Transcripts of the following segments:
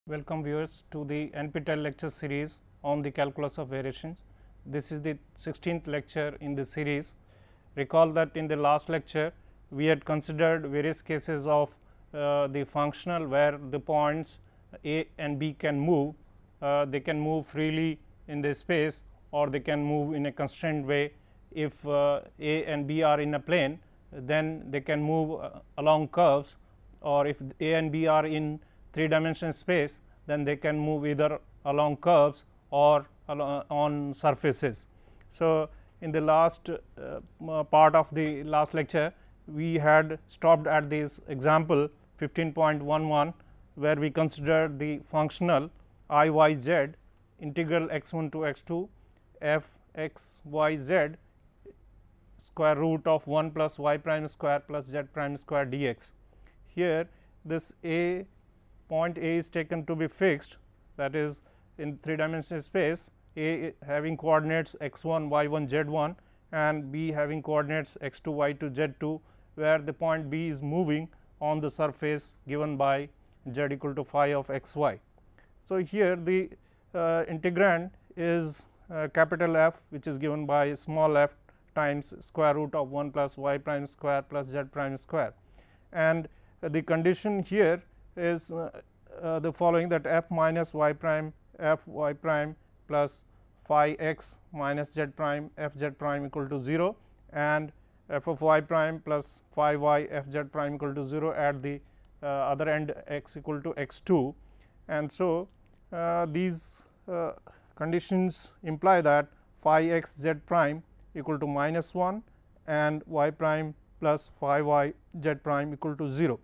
Welcome viewers to the NPTEL lecture series on the calculus of variations. This is the 16th lecture in the series. Recall that in the last lecture we had considered various cases of the functional where the points A and B can move. They can move freely in the space or they can move in a constrained way. If A and B are in a plane, then they can move along curves, or if A and B are in 3-dimensional space, then they can move either along curves or on surfaces. So, in the last part of the last lecture, we had stopped at this example 15.11, where we considered the functional I y z integral x 1 to x 2 f x y z square root of 1 plus y prime square plus z prime square dx. Here this A point A is taken to be fixed, that is in 3-dimensional space, A having coordinates x 1 y 1 z 1 and B having coordinates x 2 y 2 z 2, where the point B is moving on the surface given by z equal to phi of x y. So, here the integrand is capital F, which is given by small f times square root of 1 plus y prime square plus z prime square, and the condition here is the following, that f minus y prime f y prime plus phi x minus z prime f z prime equal to 0, and f of y prime plus phi y f z prime equal to 0 at the other end x equal to x 2. And so, these conditions imply that phi x z prime equal to minus 1 and y prime plus phi y z prime equal to 0.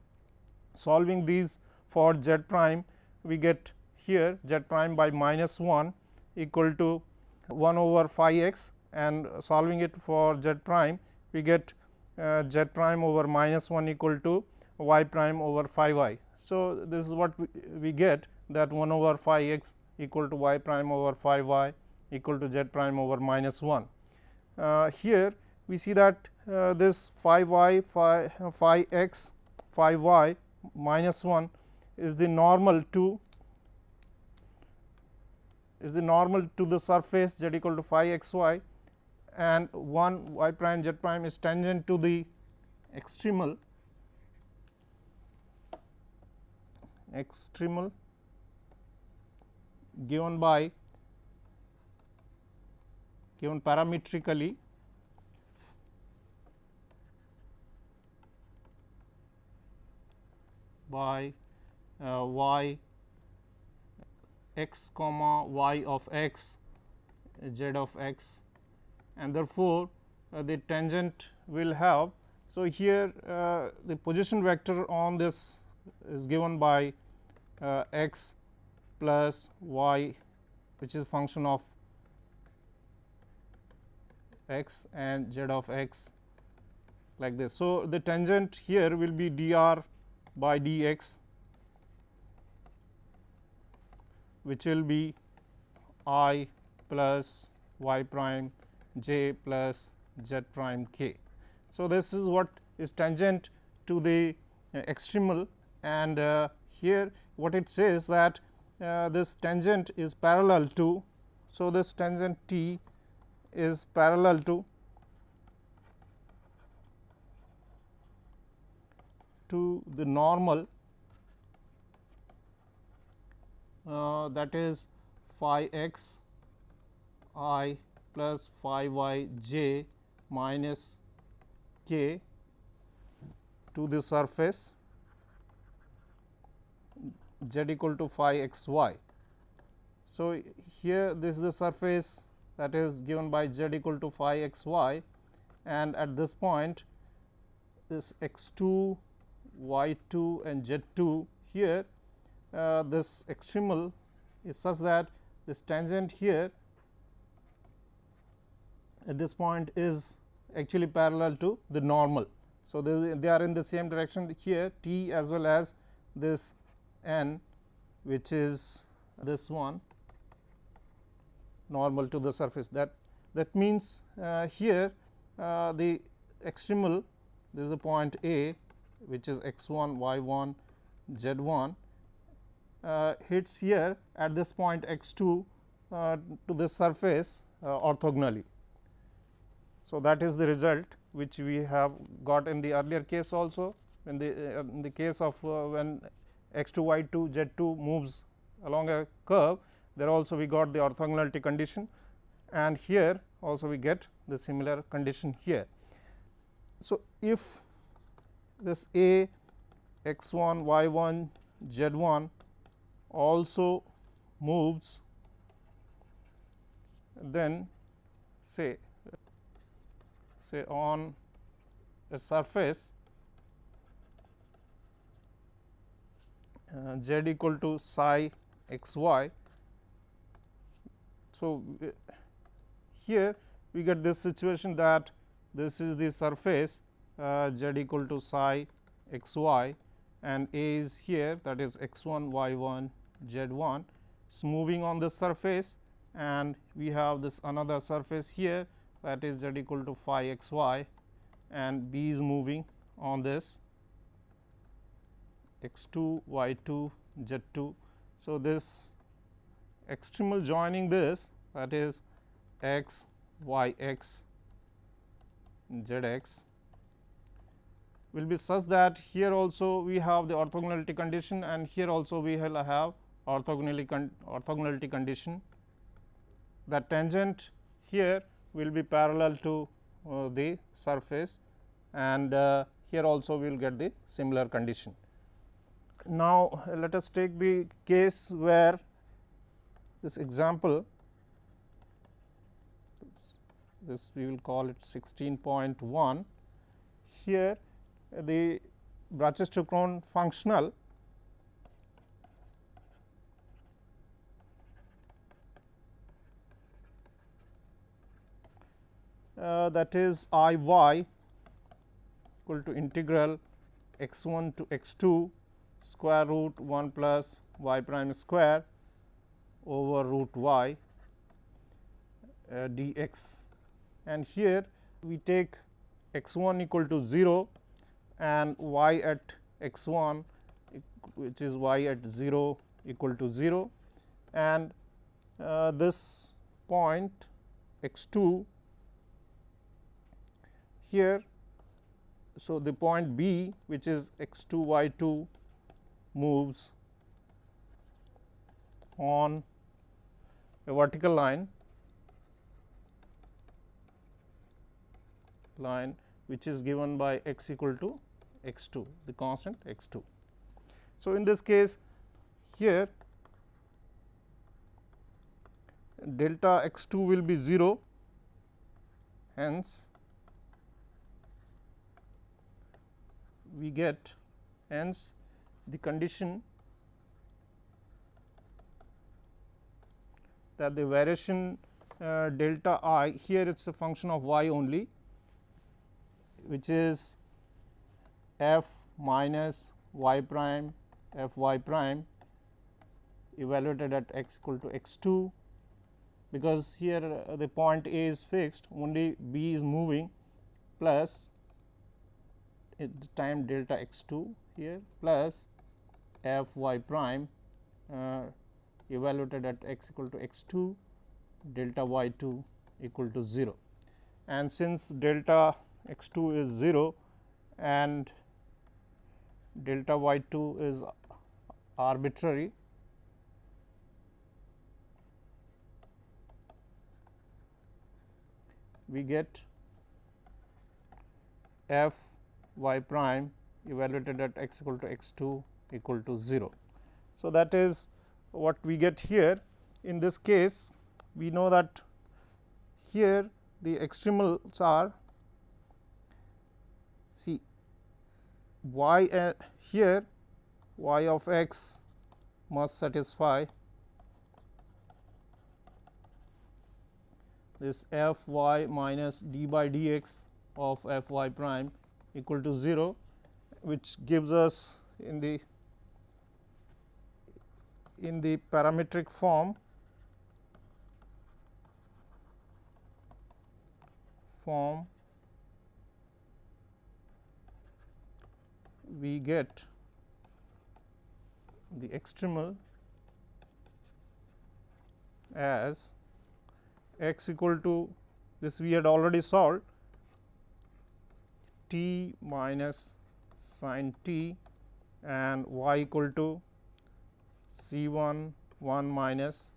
Solving these for z prime, we get here z prime by minus 1 equal to 1 over phi x, and solving it for z prime, we get z prime over minus 1 equal to y prime over phi y. So, this is what we get, that 1 over phi x equal to y prime over phi y equal to z prime over minus 1. Here we see that this phi y phi x phi y minus 1 is the normal to the surface z equal to phi x y, and 1 y prime z prime is tangent to the extremal given parametrically by y x comma y of x z of x, and therefore, the tangent will have. So, here the position vector on this is given by x plus y, which is a function of x, and z of x like this. So, the tangent here will be dr by dx, which will be I plus y prime j plus z prime k. So, this is what is tangent to the extremal, and here what it says that this tangent is parallel to. So, this tangent T is parallel to the normal, that is phi x I plus phi y j minus k to the surface z equal to phi x y. So, here this is the surface that is given by z equal to phi x y, and at this point this x 2 y 2 and z 2, here this extremal is such that this tangent here at this point is actually parallel to the normal. So, they are in the same direction here, T as well as this n, which is this one, normal to the surface. That means here the extremal, this is the point A, which is x 1 y 1 z 1, hits here at this point x 2 to this surface orthogonally. So, that is the result which we have got in the earlier case also, in the case of when x 2 y 2 z 2 moves along a curve, there also we got the orthogonality condition, and here also we get the similar condition here. So, if this a x 1 y 1 z 1 also moves, then say on a surface z equal to psi x y. So, here we get this situation that this is the surface z equal to psi x y, and a is here, that is x 1 y 1 z 1 is moving on this surface, and we have this another surface here, that is z equal to phi x y, and b is moving on this x 2 y 2 z 2. So, this extremal joining this, that is x y x z x, will be such that here also we have the orthogonality condition, and here also we will have orthogonality condition. The tangent here will be parallel to the surface, and here also we will get the similar condition. Now, let us take the case where this example, this we will call it 16.1. Here the Brachester-Krohn functional that is I y equal to integral x 1 to x 2 square root 1 plus y prime square over root y dx, and here we take x 1 equal to 0 and y at x 1 which is y at 0 equal to 0, and this point x 2 here. So, the point B, which is x 2 y 2, moves on a vertical line which is given by x equal to x 2, the constant x 2. So, in this case here delta x 2 will be 0, hence we get the condition that the variation delta I, here it is a function of y only, which is f minus y prime f y prime evaluated at x equal to x 2, because here the point A is fixed, only B is moving, plus at the time delta x 2 here, plus f y prime evaluated at x equal to x 2 delta y 2 equal to 0. And since delta x 2 is 0 and delta y 2 is arbitrary, we get f y prime evaluated at x equal to x 2 equal to 0. So, that is what we get here. In this case, we know that here the extremals are, see y here y of x must satisfy this f y minus d by dx of f y prime equal to 0, which gives us in the parametric form we get the extremal as x equal to, this we had already solved, t minus sin t and y equal to C 1 minus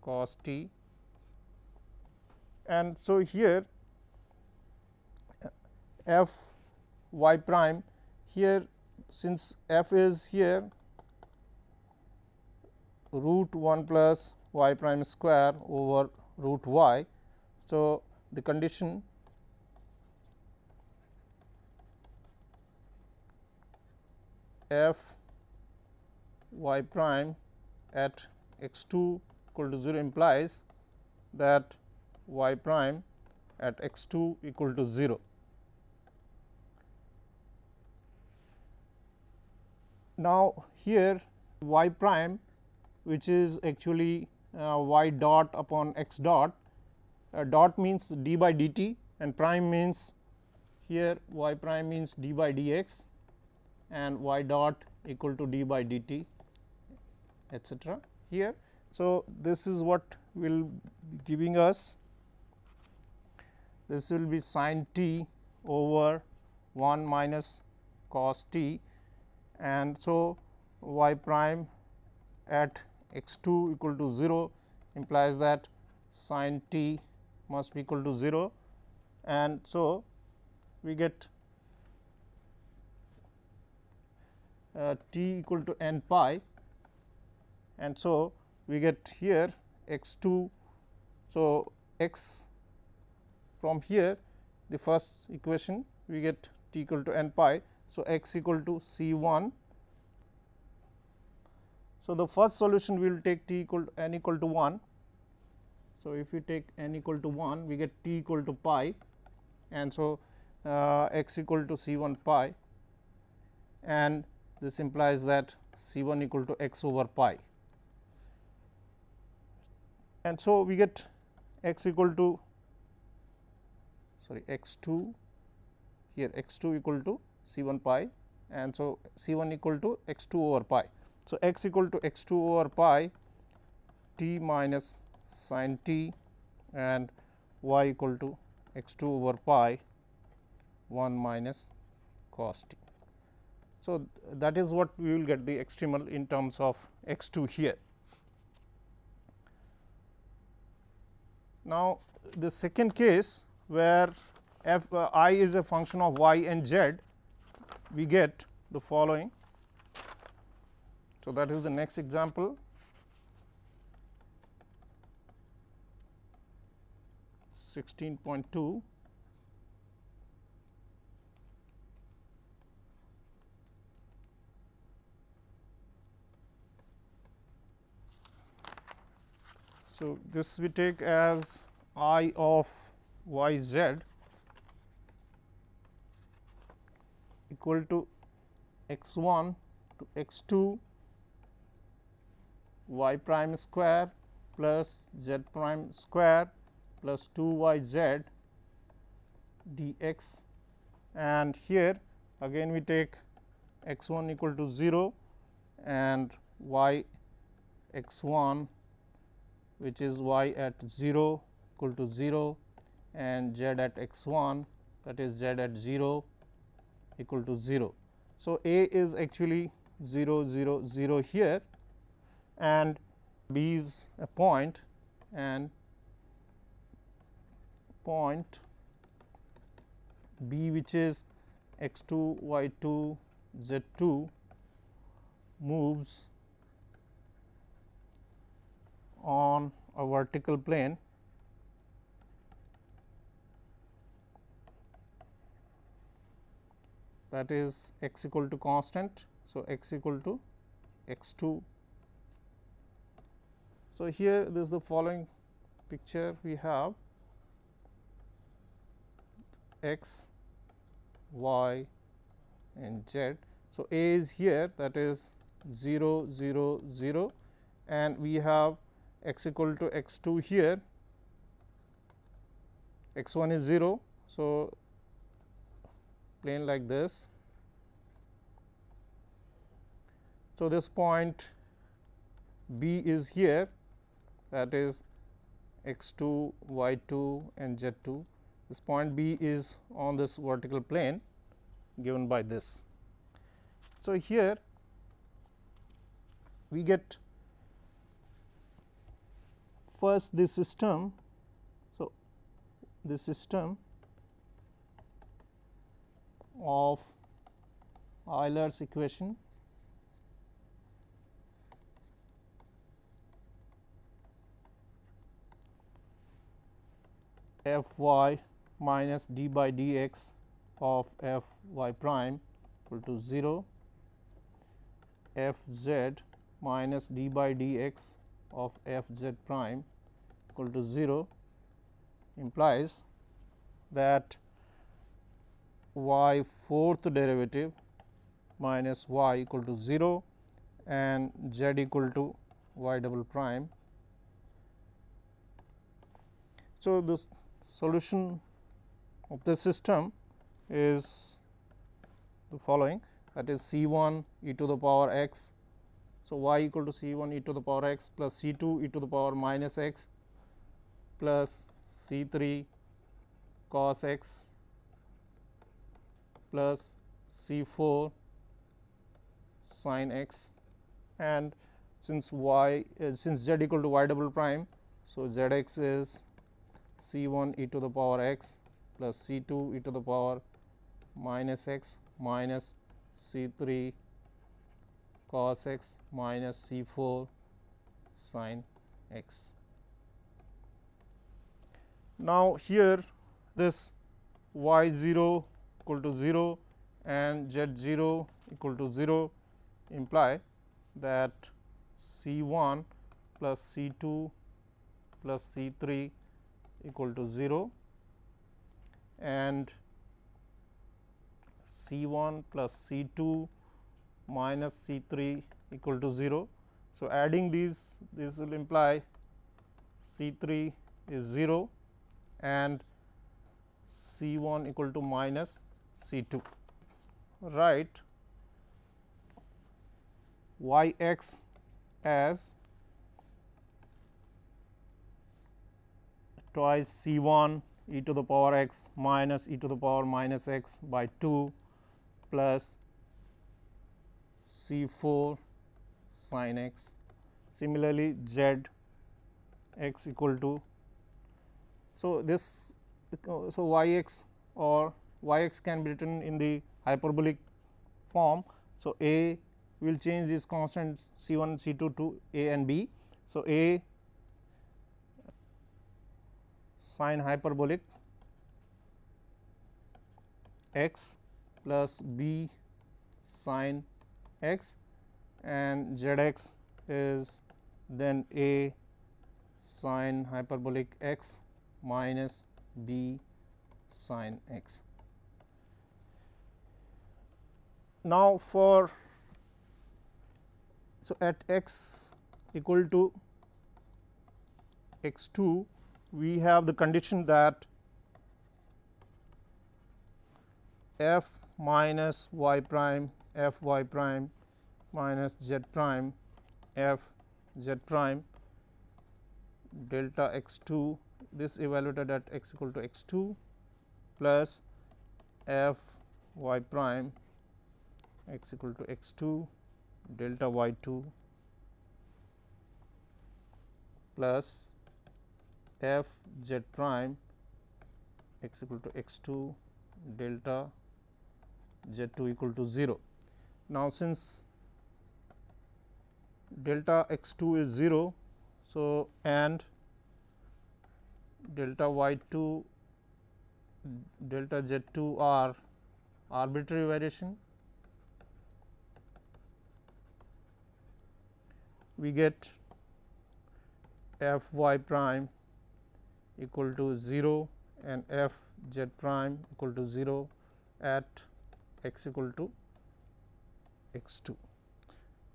cos t. And so, here f y prime, here since f is here root 1 plus y prime square over root y. So, the condition f y prime at x 2 equal to 0 implies that y prime at x 2 equal to 0. Now, here y prime, which is actually y dot upon x dot, dot means d by dt and prime means here y prime means d by dx and y dot equal to d by dt, etcetera here. So, this is what will be giving us, this will be sin t over 1 minus cos t, and so y prime at x 2 equal to 0 implies that sin t must be equal to 0, and so we get t equal to n pi, and so we get here x 2. So, x from here the first equation we get t equal to n pi. So, x equal to C 1. So, the first solution we will take t equal to n equal to 1. So, if we take n equal to 1 we get t equal to pi, and so x equal to C 1 pi, and this implies that C 1 equal to x over pi, and so we get x equal to x 2 here x 2 equal to C 1 pi, and so C 1 equal to x 2 over pi. So, x equal to x 2 over pi t minus sin t and y equal to x 2 over pi 1 minus cos t. So, that is what we will get the extremal in terms of x 2 here. Now, the second case where f I is a function of y and z, we get the following. So, that is the next example. 16.2. So, this we take as I of y z equal to x 1 to x 2 y prime square plus z prime square plus 2 y z dx, and here again we take x 1 equal to 0 and y x 1 which is y at 0 equal to 0 and z at x 1, that is z at 0 equal to 0. So, A is actually 0 0 0 here, and B is a point, and point B which is x 2 y 2 z 2 moves on a vertical plane that is x equal to constant. So, x equal to x 2. So, here this is the following picture we have x, y and z. So, A is here, that is 0 0 0, and we have x equal to x 2 here, x 1 is 0. So, plane like this. So, this point B is here, that is x 2, y 2 and z 2. This point B is on this vertical plane given by this. So, here we get first this system. So, this system of Euler's equation f y minus d by dx of f y prime equal to 0, f z minus d by dx of f z prime equal to 0 implies that y fourth derivative minus y equal to 0 and z equal to y double prime. So, this solution of the system is the following, that is C 1 e to the power x. So, y equal to C 1 e to the power x plus C 2 e to the power minus x plus C 3 cos x plus C 4 sin x, and since z equal to y double prime. So, z x is C 1 e to the power x plus C 2 e to the power minus x minus C 3 cos x minus C 4 sin x. Now, here this y 0 equal to 0 and z 0 equal to 0 imply that C 1 plus C 2 plus C 3 equal to 0 and C 1 plus C 2 minus C 3 equal to 0. So, adding these, this will imply C 3 is 0 and C 1 equal to minus C 2. Write y x as twice C 1 e to the power x minus e to the power minus x by 2 plus C 4 sin x. Similarly, z x equal to, so this, so y x or y x can be written in the hyperbolic form. So, a will change these constants C 1 C 2 to a and b. So, a sin hyperbolic x plus b sin x and z x is then a sin hyperbolic x minus b sin x. Now, for so at x equal to x 2, we have the condition that f minus y prime f y prime minus z prime f z prime delta x 2, this evaluated at x equal to x 2 plus f y prime x equal to x 2 delta y 2 plus f z prime x equal to x 2 delta z 2 equal to 0. Now, since delta x 2 is 0, so and delta y 2 delta z 2 are arbitrary variation, we get f y prime equal to 0 and f z prime equal to 0 at x equal to x 2.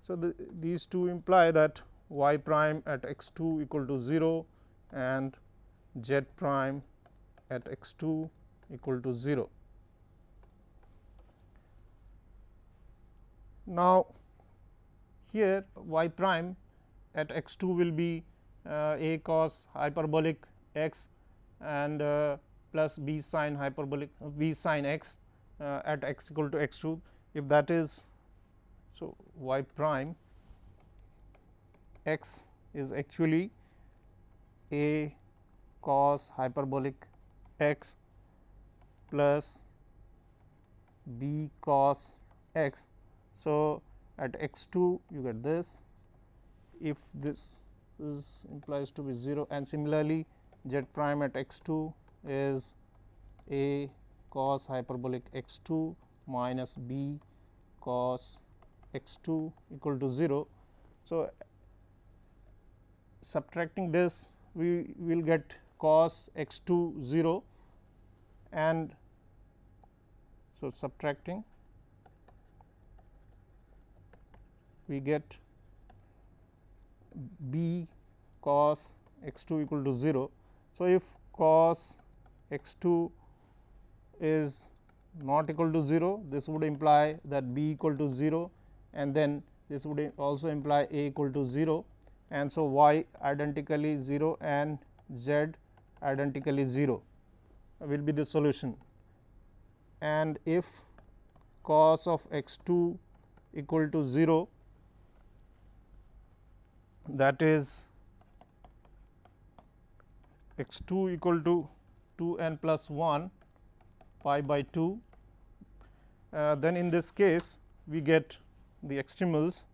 So, these two imply that y prime at x 2 equal to 0 and z prime at x 2 equal to 0. Now, here y prime at x 2 will be a cos hyperbolic x and plus b sin hyperbolic b sin x at x equal to x 2, if that is so y prime x is actually a cos hyperbolic x plus b cos x. So, at x 2 you get this, if this is implies to be 0, and similarly z prime at x 2 is a cos hyperbolic x 2 minus b cos x 2 equal to 0. So, subtracting this we will get cos x 2 0, and so subtracting we get b cos x 2 equal to 0. So, if cos x 2 is not equal to 0, this would imply that b equal to 0, and then this would also imply a equal to 0, and so y identically 0 and z identically 0 will be the solution. And if cos of x 2 equal to 0, that is x 2 equal to 2 n plus 1 pi by 2, then in this case we get the extremals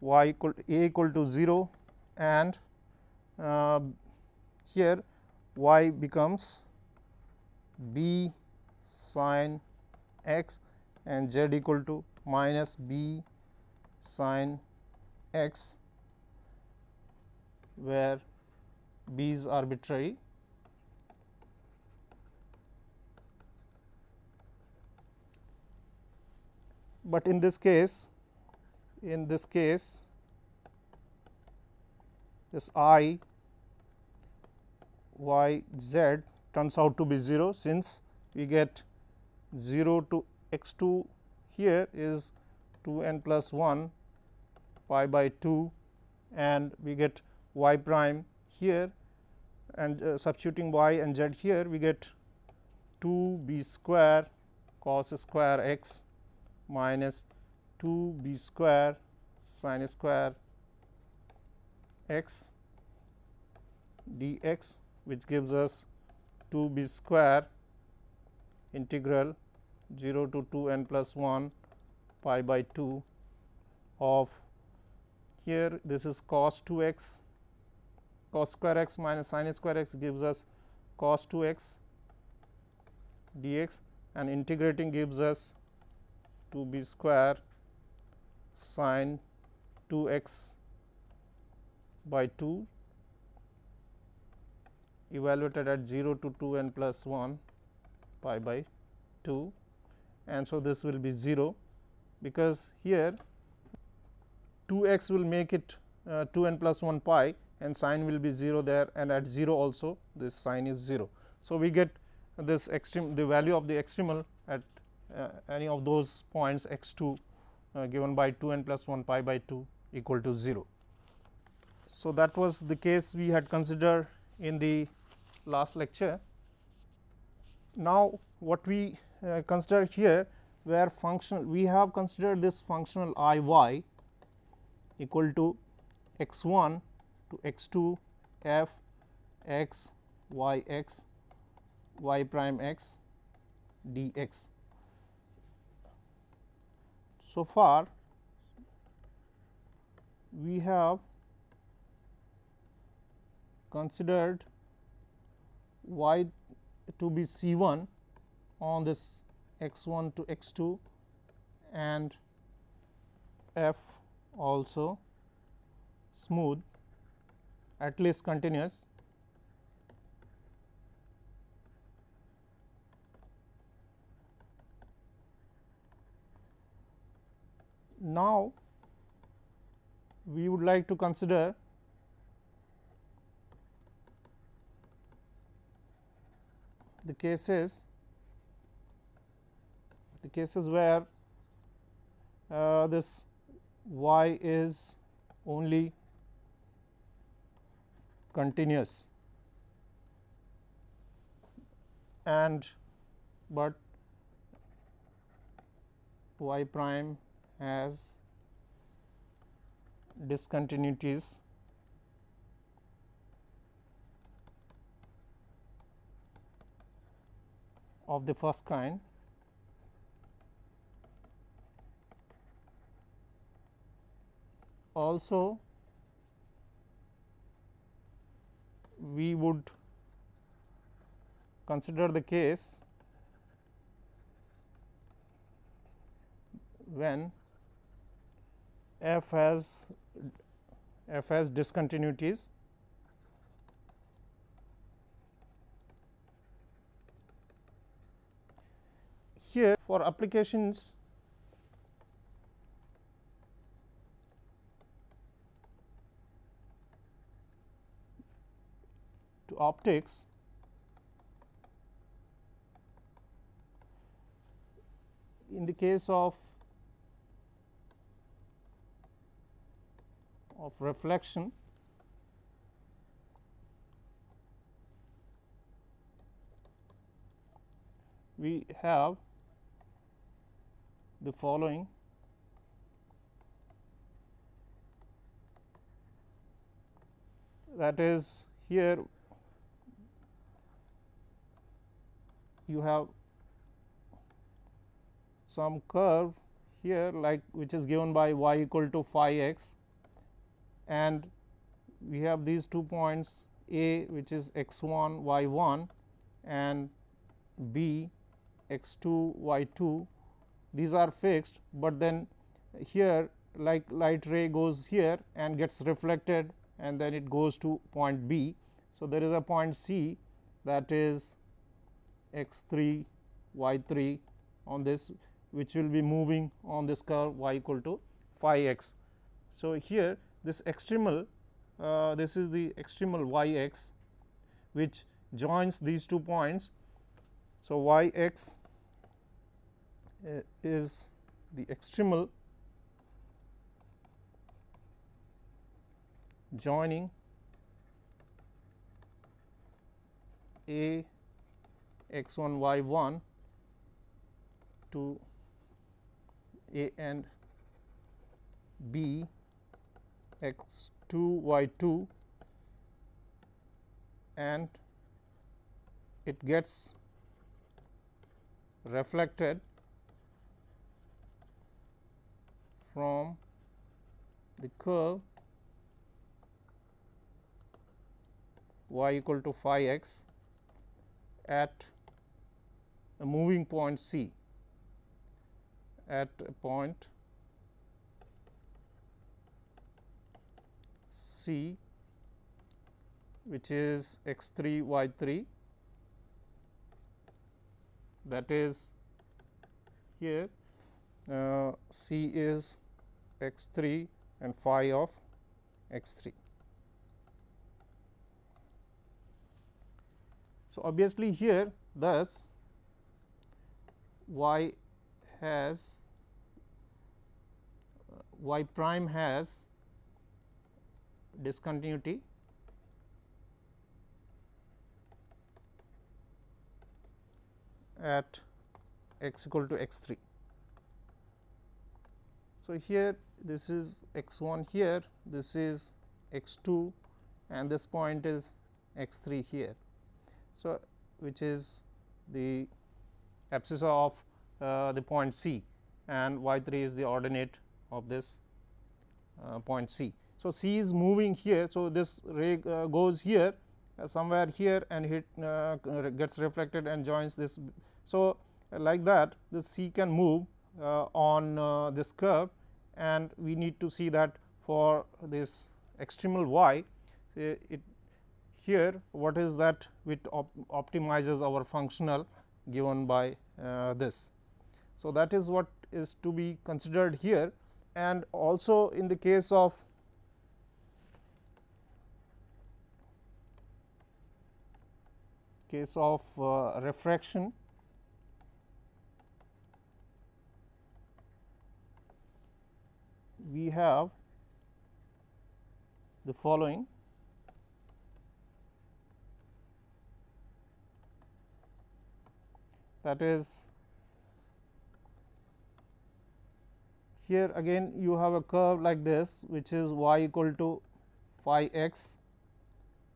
y equal a equal to 0, and here y becomes b sin x and z equal to minus b sin x, where b is arbitrary. But in this case this I y z turns out to be 0, since we get 0 to x 2 here is 2 n plus 1 pi by 2, and we get y prime here, and substituting y and z here we get 2 b square cos square x minus 2 b square sin square x dx, which gives us 2 b square integral 0 to 2 n plus 1 pi by 2 of, here this is cos 2 x, cos square x minus sin square x gives us cos 2 x dx, and integrating gives us 2 b square sin 2 x by 2 evaluated at 0 to 2 n plus 1 pi by 2, and so this will be 0, because here 2 x will make it 2 n plus 1 pi, and sign will be 0 there, and at 0 also this sign is 0. So, we get this extreme, the value of the extremal at any of those points x 2 given by 2 n plus 1 pi by 2 equal to 0. So, that was the case we had considered in the last lecture. Now, what we consider here, where functional we have considered this functional I y equal to x 1 to x 2 f x y x y prime x dx. So far we have considered y to be C 1 on this x 1 to x 2 and f also smooth, at least continuous. Now, we would like to consider the cases where this y is only continuous, and but y prime has discontinuities of the first kind. Also, we would consider the case when f has discontinuities here for applications to optics. In the case of reflection, we have the following. That is, here you have some curve here like which is given by y equal to phi x, and we have these 2 points A which is x 1 y 1 and B x 2 y 2. These are fixed, but then here like light ray goes here and gets reflected and then it goes to point B. So, there is a point C that is x 3 y 3 on this, which will be moving on this curve y equal to phi x. So, here this extremal this is the extremal y x which joins these 2 points. So, y x is the extremal joining A x 1 y 1 to A and B x 2 y 2, and it gets reflected from the curve y equal to phi x at a moving point C, at a point C which is x 3 y 3, that is here C is x 3 and phi of x 3. So, obviously, here thus y has y prime has discontinuity at x equal to x 3. So, here this is x 1 here, this is x 2 and this point is x 3 here. So, which is the abscissa of the point C, and y 3 is the ordinate of this point C. So, C is moving here. So, this ray goes here somewhere here and gets reflected and joins this. So, like that this C can move on this curve, and we need to see that for this extremal y it here what is that which optimizes our functional given by this. So, that is what is to be considered here, and also in the case of refraction, we have the following. that is, here again you have a curve like this, which is y equal to phi x,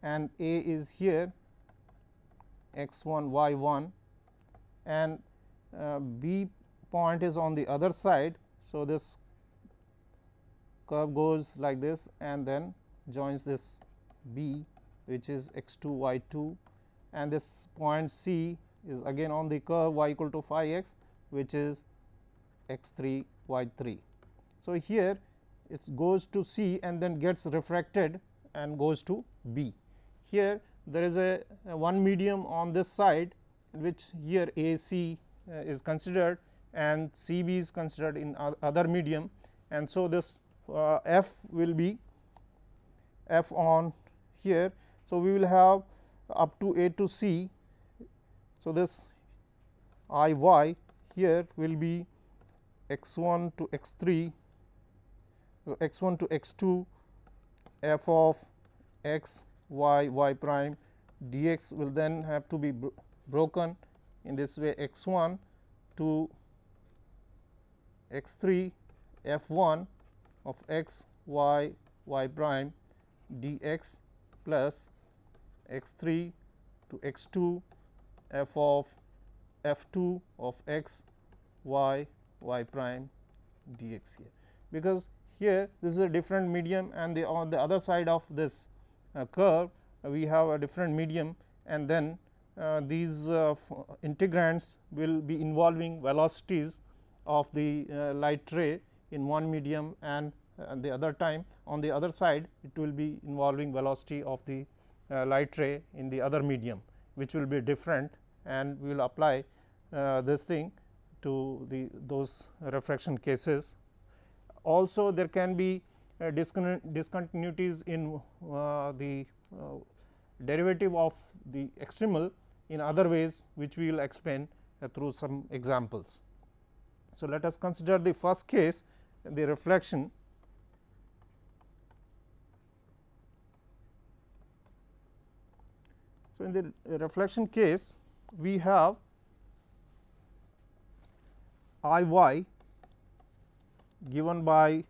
and a is here x 1 y 1, and b point is on the other side. So, this curve goes like this and then joins this b, which is x 2 y 2, and this point c is again on the curve y equal to phi x, which is x 3 y 3. So, here it goes to c and then gets refracted and goes to b. Here there is a one medium on this side, which here a c is considered and c b is considered in other medium, and so this f will be f on here. So, we will have up to a to c. So, this I y here will be x 1 to x 3, so x 1 to x 2 f of x y y prime dx will then have to be broken in this way, x 1 to x 3 f 1 of x y y prime dx plus x 3 to x 2 f of f 2 of x y y prime dx here, because here this is a different medium, and on the other side of this curve we have a different medium, and then these integrands will be involving velocities of the light ray in one medium, and the other time on the other side it will be involving velocity of the light ray in the other medium, which will be different, and we will apply this thing to those refraction cases. Also, there can be discontinuities in the derivative of the extremal in other ways, which we will explain through some examples. So, let us consider the first case, the reflection. So, in the reflection case, we have I y given by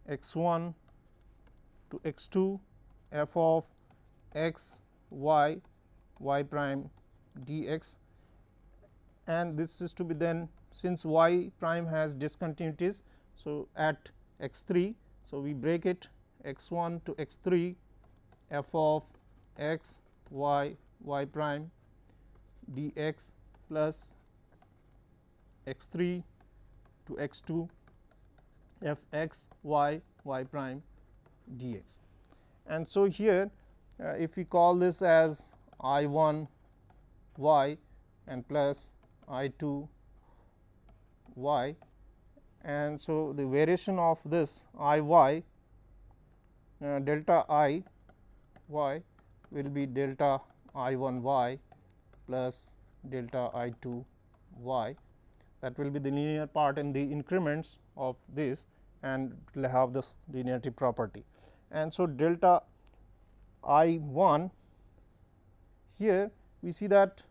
x 1 to x 2 f of x y y prime dx, and this is to be then, since y prime has discontinuities. So, at x 3, so we break it x 1 to x 3 f of x y y prime dx plus x 3 to x 2 f x y y prime dx. And so, here if we call this as I 1 y and plus I 2 y, and so the variation of this I y delta I y will be delta I 1 y plus delta I 2 y. That will be the linear part in the increments of this, and will have this linearity property. And so, delta I 1 here we see that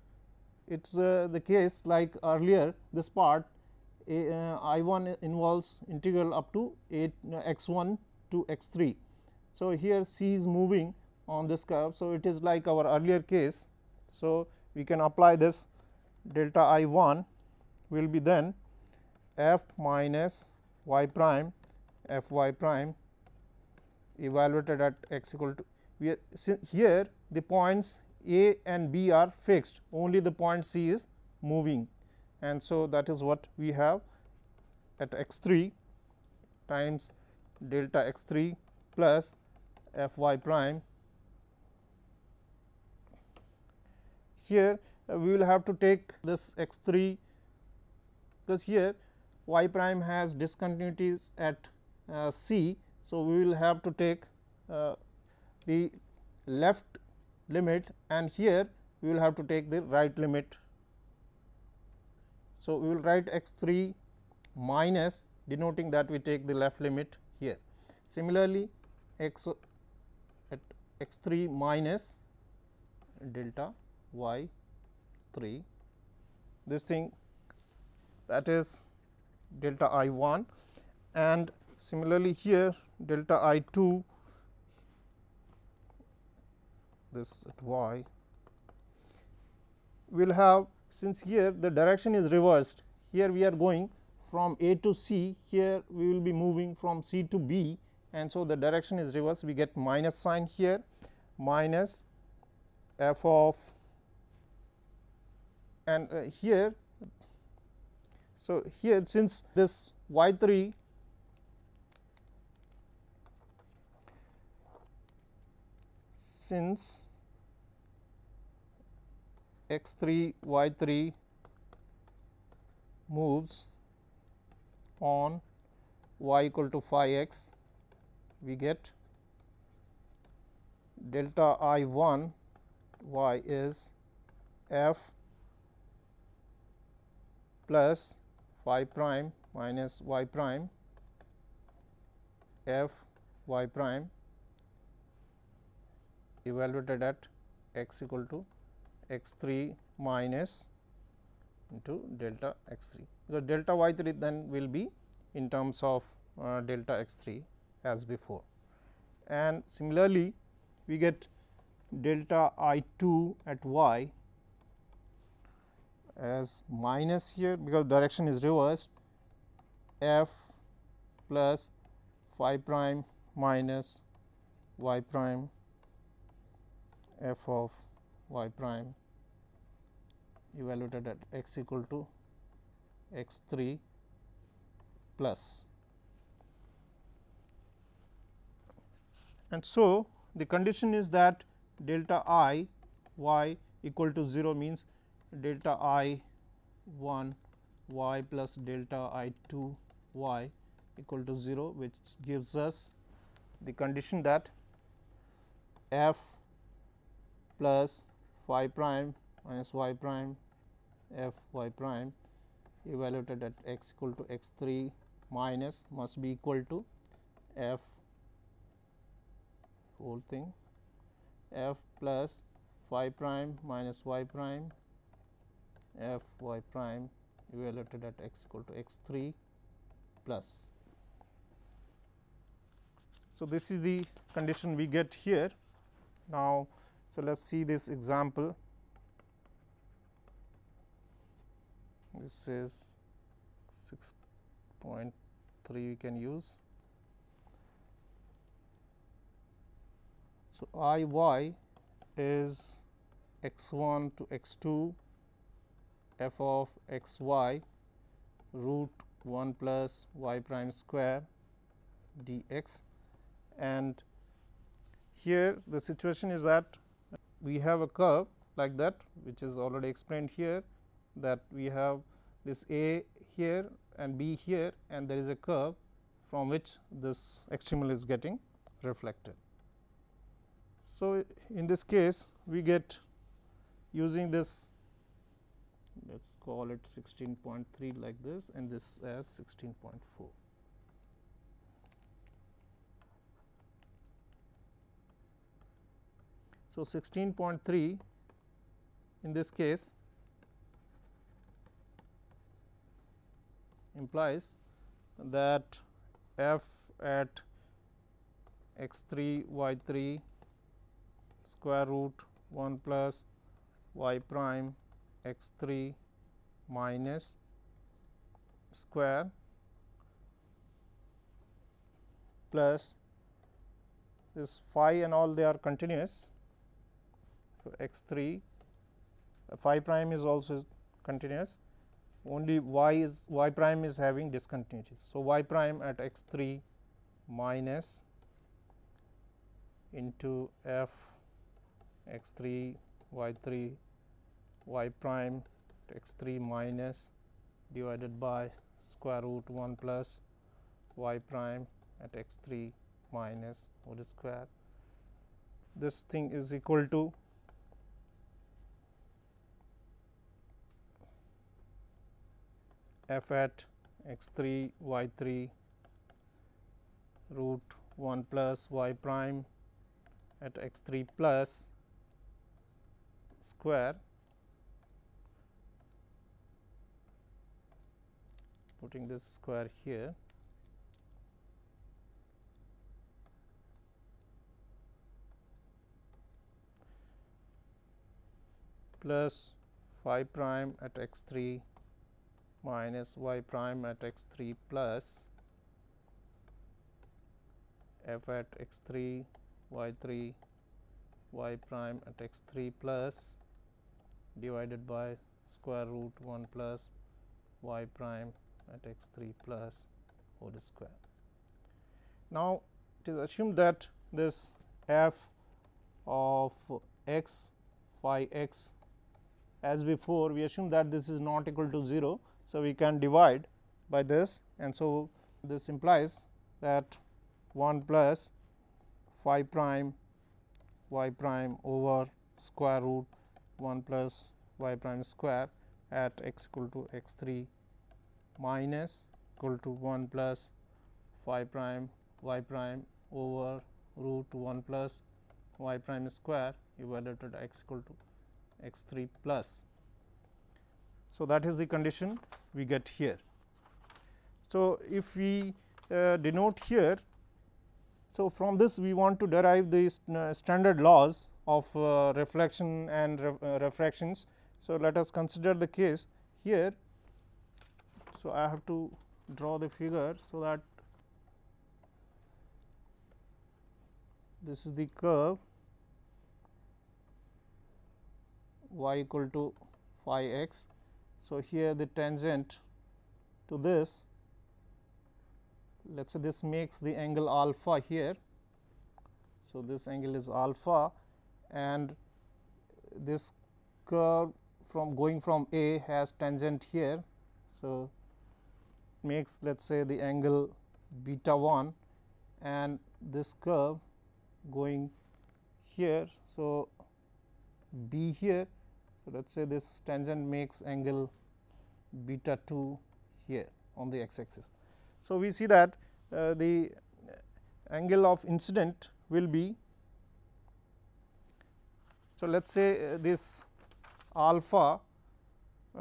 it is the case like earlier, this part I 1 involves integral up to x 1 to x 3. So, here c is moving on this curve. So, it is like our earlier case. So, we can apply this delta I 1 will be then f minus y prime f y prime evaluated at x equal to, here the points a and b are fixed, only the point c is moving, and so that is what we have at x 3 times delta x 3 plus f y prime. Here we will have to take this x 3, because here y prime has discontinuities at c. So, we will have to take the left limit, and here we will have to take the right limit. So, we will write x 3 minus, denoting that we take the left limit here. Similarly, x at x 3 minus delta y 3 this thing, that is delta I 1, and similarly here delta I 2, this at y will have, since here the direction is reversed, here we are going from A to C, here we will be moving from C to B, and so the direction is reversed, we get minus sign here, minus f of, and here. So, here since this y 3 since x 3 y 3 moves on y equal to phi x, we get delta I 1 y is f plus phi prime minus y prime f y prime evaluated at x equal to x 3 minus into delta x 3, because delta y 3 then will be in terms of delta x 3 as before. And similarly, we get delta I 2 at y as minus here, because direction is reversed, f plus phi prime minus y prime f of y prime evaluated at x equal to x 3 plus. And so, the condition is that delta I y equal to 0 means delta I 1 y plus delta I 2 y equal to 0, which gives us the condition that f plus phi prime minus y prime f y prime evaluated at x equal to x 3 minus must be equal to f whole thing f plus phi prime minus y prime f y prime evaluated at x equal to x 3 plus. So, this is the condition we get here. Now, so let us see this example. This is 6.3 we can use. So, I y is x 1 to x 2 f of x y root 1 plus y prime square dx, and here the situation is that we have a curve like that, which is already explained here, that we have this A here and B here, and there is a curve from which this extremal is getting reflected. So, in this case we get, using this, let us call it 16.3 like this, and this as 16.4. So, 16.3 in this case implies that f at x 3 y 3 square root 1 plus y prime x 3 minus square plus this phi and all, they are continuous. So, x 3 phi prime is also continuous, only y prime is having discontinuities. So, y prime at x 3 minus into f x 3 y 3 y prime x 3 minus divided by square root 1 plus y prime at x 3 minus whole square. This thing is equal to f at x 3 y 3 root 1 plus y prime at x 3 plus square putting this square here, plus phi prime at x 3 minus y prime at x 3 plus f at x 3 y 3 y prime at x 3 plus divided by square root 1 plus y prime at x 3 plus whole square. Now, it is assumed that this f of x phi x, as before we assume that this is not equal to 0. So, we can divide by this, and so this implies that 1 plus phi prime y prime over square root 1 plus y prime square at x equal to x 3 minus equal to 1 plus phi prime y prime over root 1 plus y prime square evaluated x equal to x 3 plus. So, that is the condition we get here. So, if we denote here, so from this we want to derive the standard laws of reflection and refractions. So, let us consider the case here. So, I have to draw the figure, so that this is the curve y equal to phi x. So, here the tangent to this, let us say this makes the angle alpha here. So, this angle is alpha, and this curve from going from A has tangent here. So, makes let us say the angle beta 1, and this curve going here. So, B here. So, let us say this tangent makes angle beta 2 here on the x axis. So, we see that the angle of incident will be, so let us say this alpha.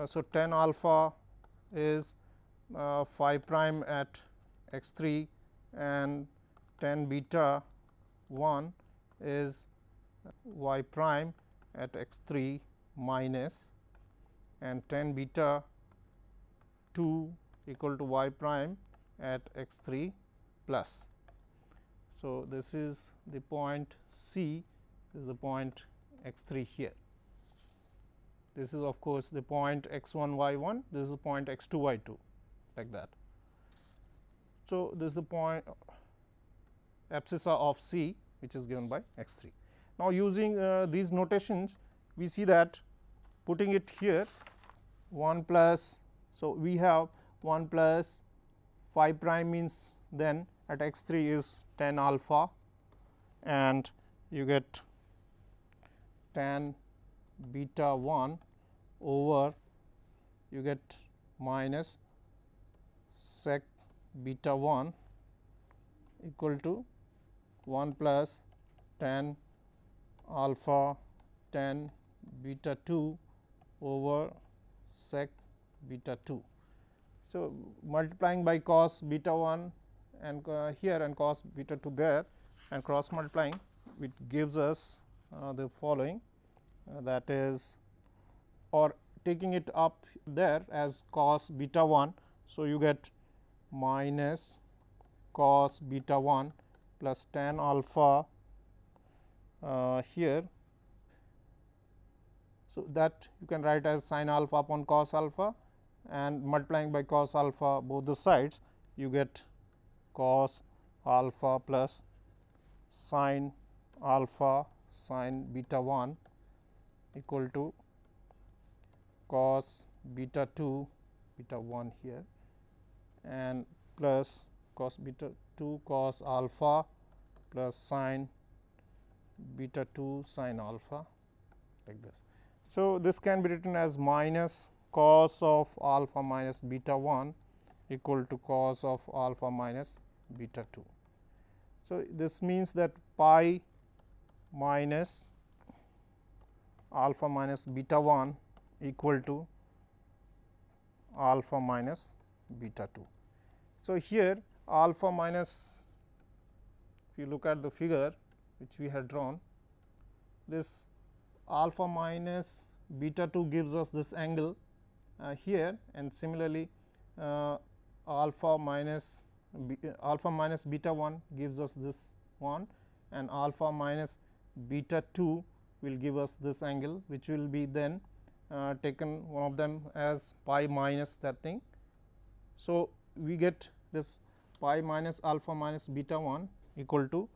So, tan alpha is phi prime at x 3, and tan beta 1 is y prime at x 3 minus, and tan beta 2 equal to y prime at x 3 plus. So, this is the point C, this is the point x 3 here. This is of course, the point x 1 y 1, this is the point x 2 y 2, like that. So, this is the point abscissa of C, which is given by x 3. Now, using these notations, we see that putting it here 1 plus. So, we have 1 plus phi prime means then at x 3 is tan alpha, and you get tan beta 1 over, you get minus sec beta 1 equal to 1 plus tan alpha tan beta 2 over sec beta 2. So, multiplying by cos beta 1 and here and cos beta 2 there, and cross multiplying, it gives us the following, that is, or taking it up there as cos beta 1. So, you get minus cos beta 1 plus tan alpha here. So, that you can write as sin alpha upon cos alpha, and multiplying by cos alpha both the sides, you get cos alpha plus sin alpha sin beta 1 equal to cos beta 2 beta 1 here, and plus cos beta 2 cos alpha plus sin beta 2 sin alpha, like this. So, this can be written as minus cos of alpha minus beta 1 equal to cos of alpha minus beta 2. So, this means that pi minus alpha minus beta 1 equal to alpha minus beta 2. So, here alpha minus, if you look at the figure which we had drawn, this alpha minus beta 2 gives us this angle here, and similarly alpha minus beta 1 gives us this one, and alpha minus beta 2 will give us this angle, which will be then taken one of them as pi minus that thing. So, we get this pi minus alpha minus beta 1 equal to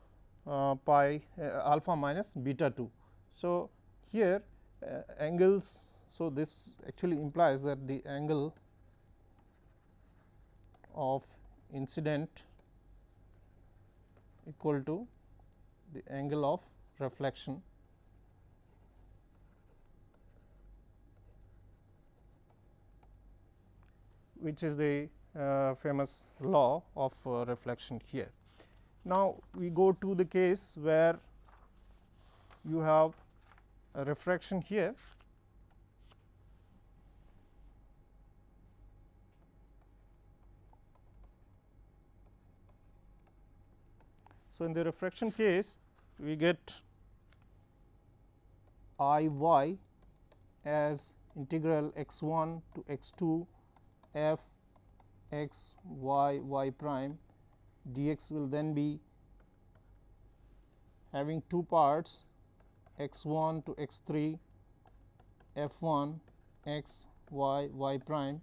pi alpha minus beta 2. So, here angles. So, this actually implies that the angle of incident equal to the angle of reflection, which is the famous law of reflection here. Now, we go to the case where you have a refraction here. So, in the refraction case, we get I y as integral x 1 to x 2 f x y y prime dx will then be having two parts, x 1 to x 3 f 1 x y y prime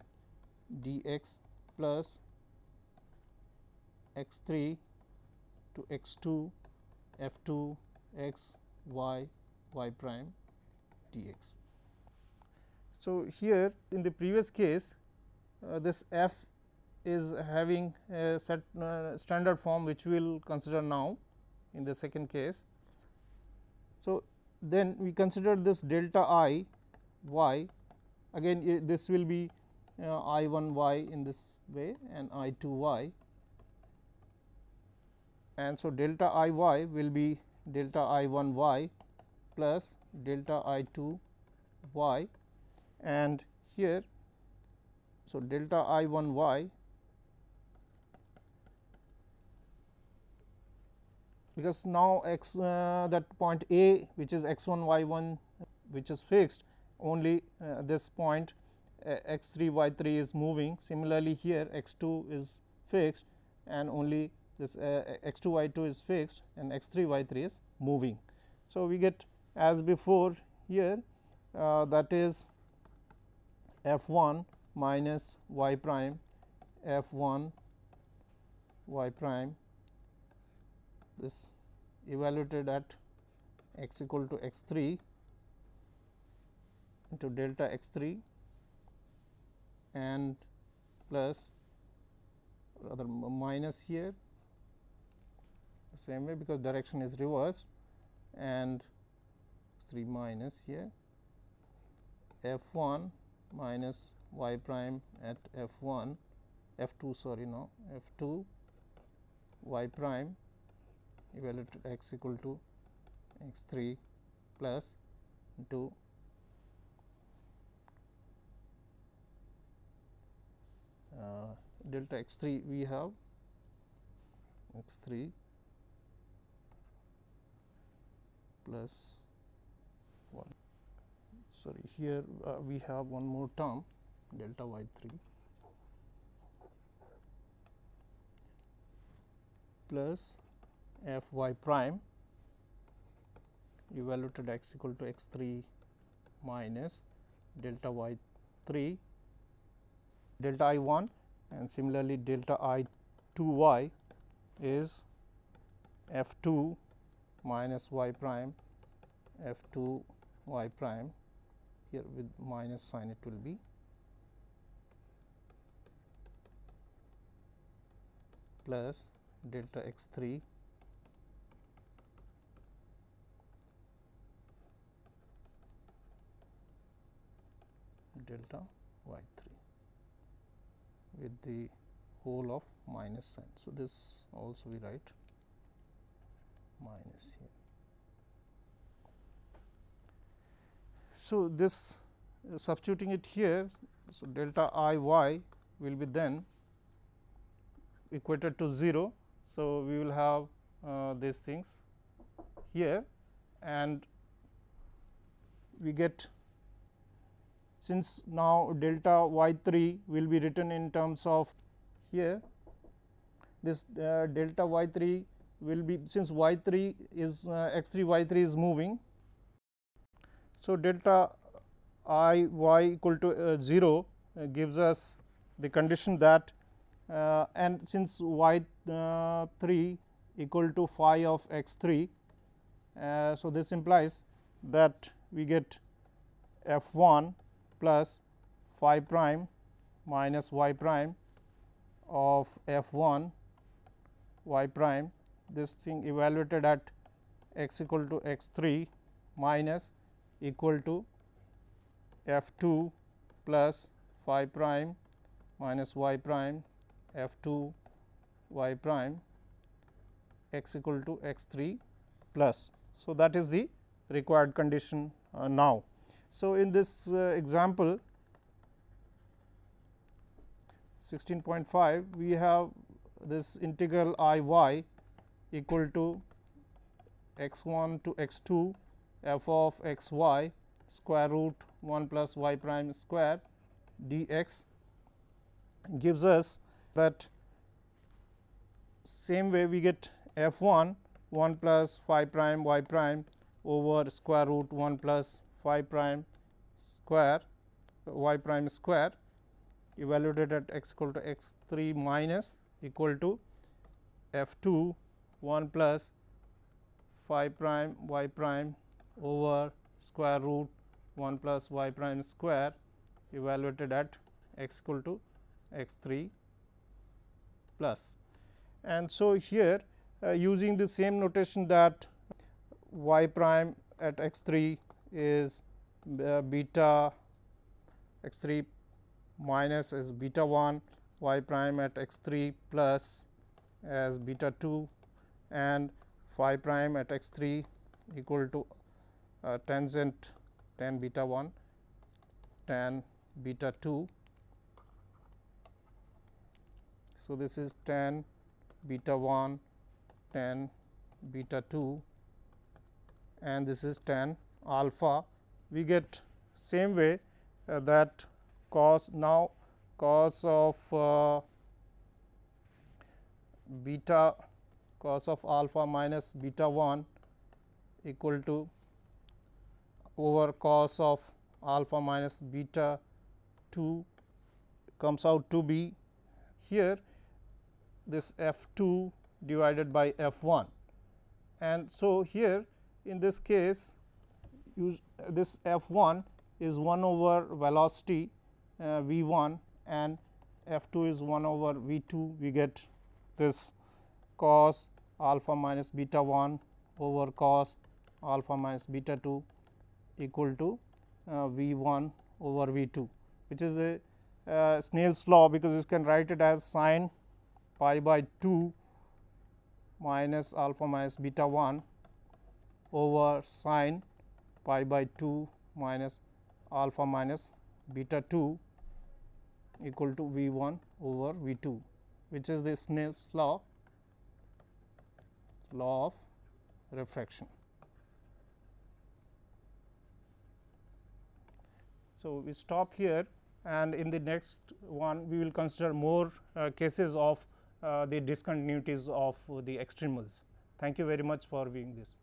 dx plus x 3 to x 2 f 2 x y y prime dx. So, here in the previous case this f is having a set standard form, which we will consider now in the second case. So, then we consider this delta I y, again this will be I 1 y in this way and I 2 y, and so delta I y will be delta I 1 y plus delta I 2 y, and here. So, delta I 1 y, because now x that point A, which is x 1 y 1, which is fixed, only this point x 3 y 3 is moving. Similarly, here x 2 is fixed and only this x 2 y 2 is fixed and x 3 y 3 is moving. So, we get as before here, that is f 1 minus y prime f 1 y prime, this evaluated at x equal to x 3 into delta x 3 and plus rather minus here the same way, because direction is reversed, and 3 minus here f 1 minus y prime at f 1 f 2 sorry no f 2 y prime evaluated x equal to x 3 plus into delta x 3, we have x 3 plus 1. Sorry, here we have one more term delta y 3 plus f y prime evaluated x equal to x 3 minus delta y 3 delta I 1, and similarly delta I 2 y is f 2 minus y prime f 2 y prime, here with minus sign it will be plus delta x 3 delta y 3 with the whole of minus sign. So, this also we write minus here. So, this substituting it here. So, delta I y will be then equated to 0. So, we will have these things here, and we get, since now delta y 3 will be written in terms of here, this delta y 3 will be, since y 3 is x 3 y 3 is moving. So, delta I y equal to 0 gives us the condition that and since y 3 equal to phi of x 3. So, this implies that we get f 1 plus phi prime minus y prime of f 1 y prime, this thing evaluated at x equal to x 3 minus equal to f 2 plus phi prime minus y prime f 2 y prime x equal to x 3 plus. So, that is the required condition now. So, in this example 16.5, we have this integral I y equal to x 1 to x 2 f of x y square root 1 plus y prime square dx, gives us that same way we get f 1 1 plus phi prime y prime over square root 1 plus phi prime square y prime square evaluated at x equal to x 3 minus equal to f 2 1 plus phi prime y prime over square root 1 plus y prime square evaluated at x equal to x 3 plus. And so, here using the same notation that y prime at x 3 is beta x 3 minus is beta 1, y prime at x 3 plus as beta 2, and phi prime at x 3 equal to tangent tan beta 1 tan beta 2. So, this is tan beta 1 tan beta 2 and this is tan alpha. We get same way that cos, now cos of beta cos of alpha minus beta 1 equal to over cos of alpha minus beta 2 comes out to be here this f 2 divided by f 1. And so, here in this case this f 1 is 1 over velocity v 1 and f 2 is 1 over v 2. We get this cos alpha minus beta 1 over cos alpha minus beta 2 equal to v 1 over v 2, which is a Snell's law, because you can write it as sin pi by 2 minus alpha minus beta 1 over sin pi by 2 minus alpha minus beta 2 equal to v 1 over v 2, which is the Snell's law of refraction. So, we stop here, and in the next one we will consider more cases of the discontinuities of the extremals. Thank you very much for viewing this.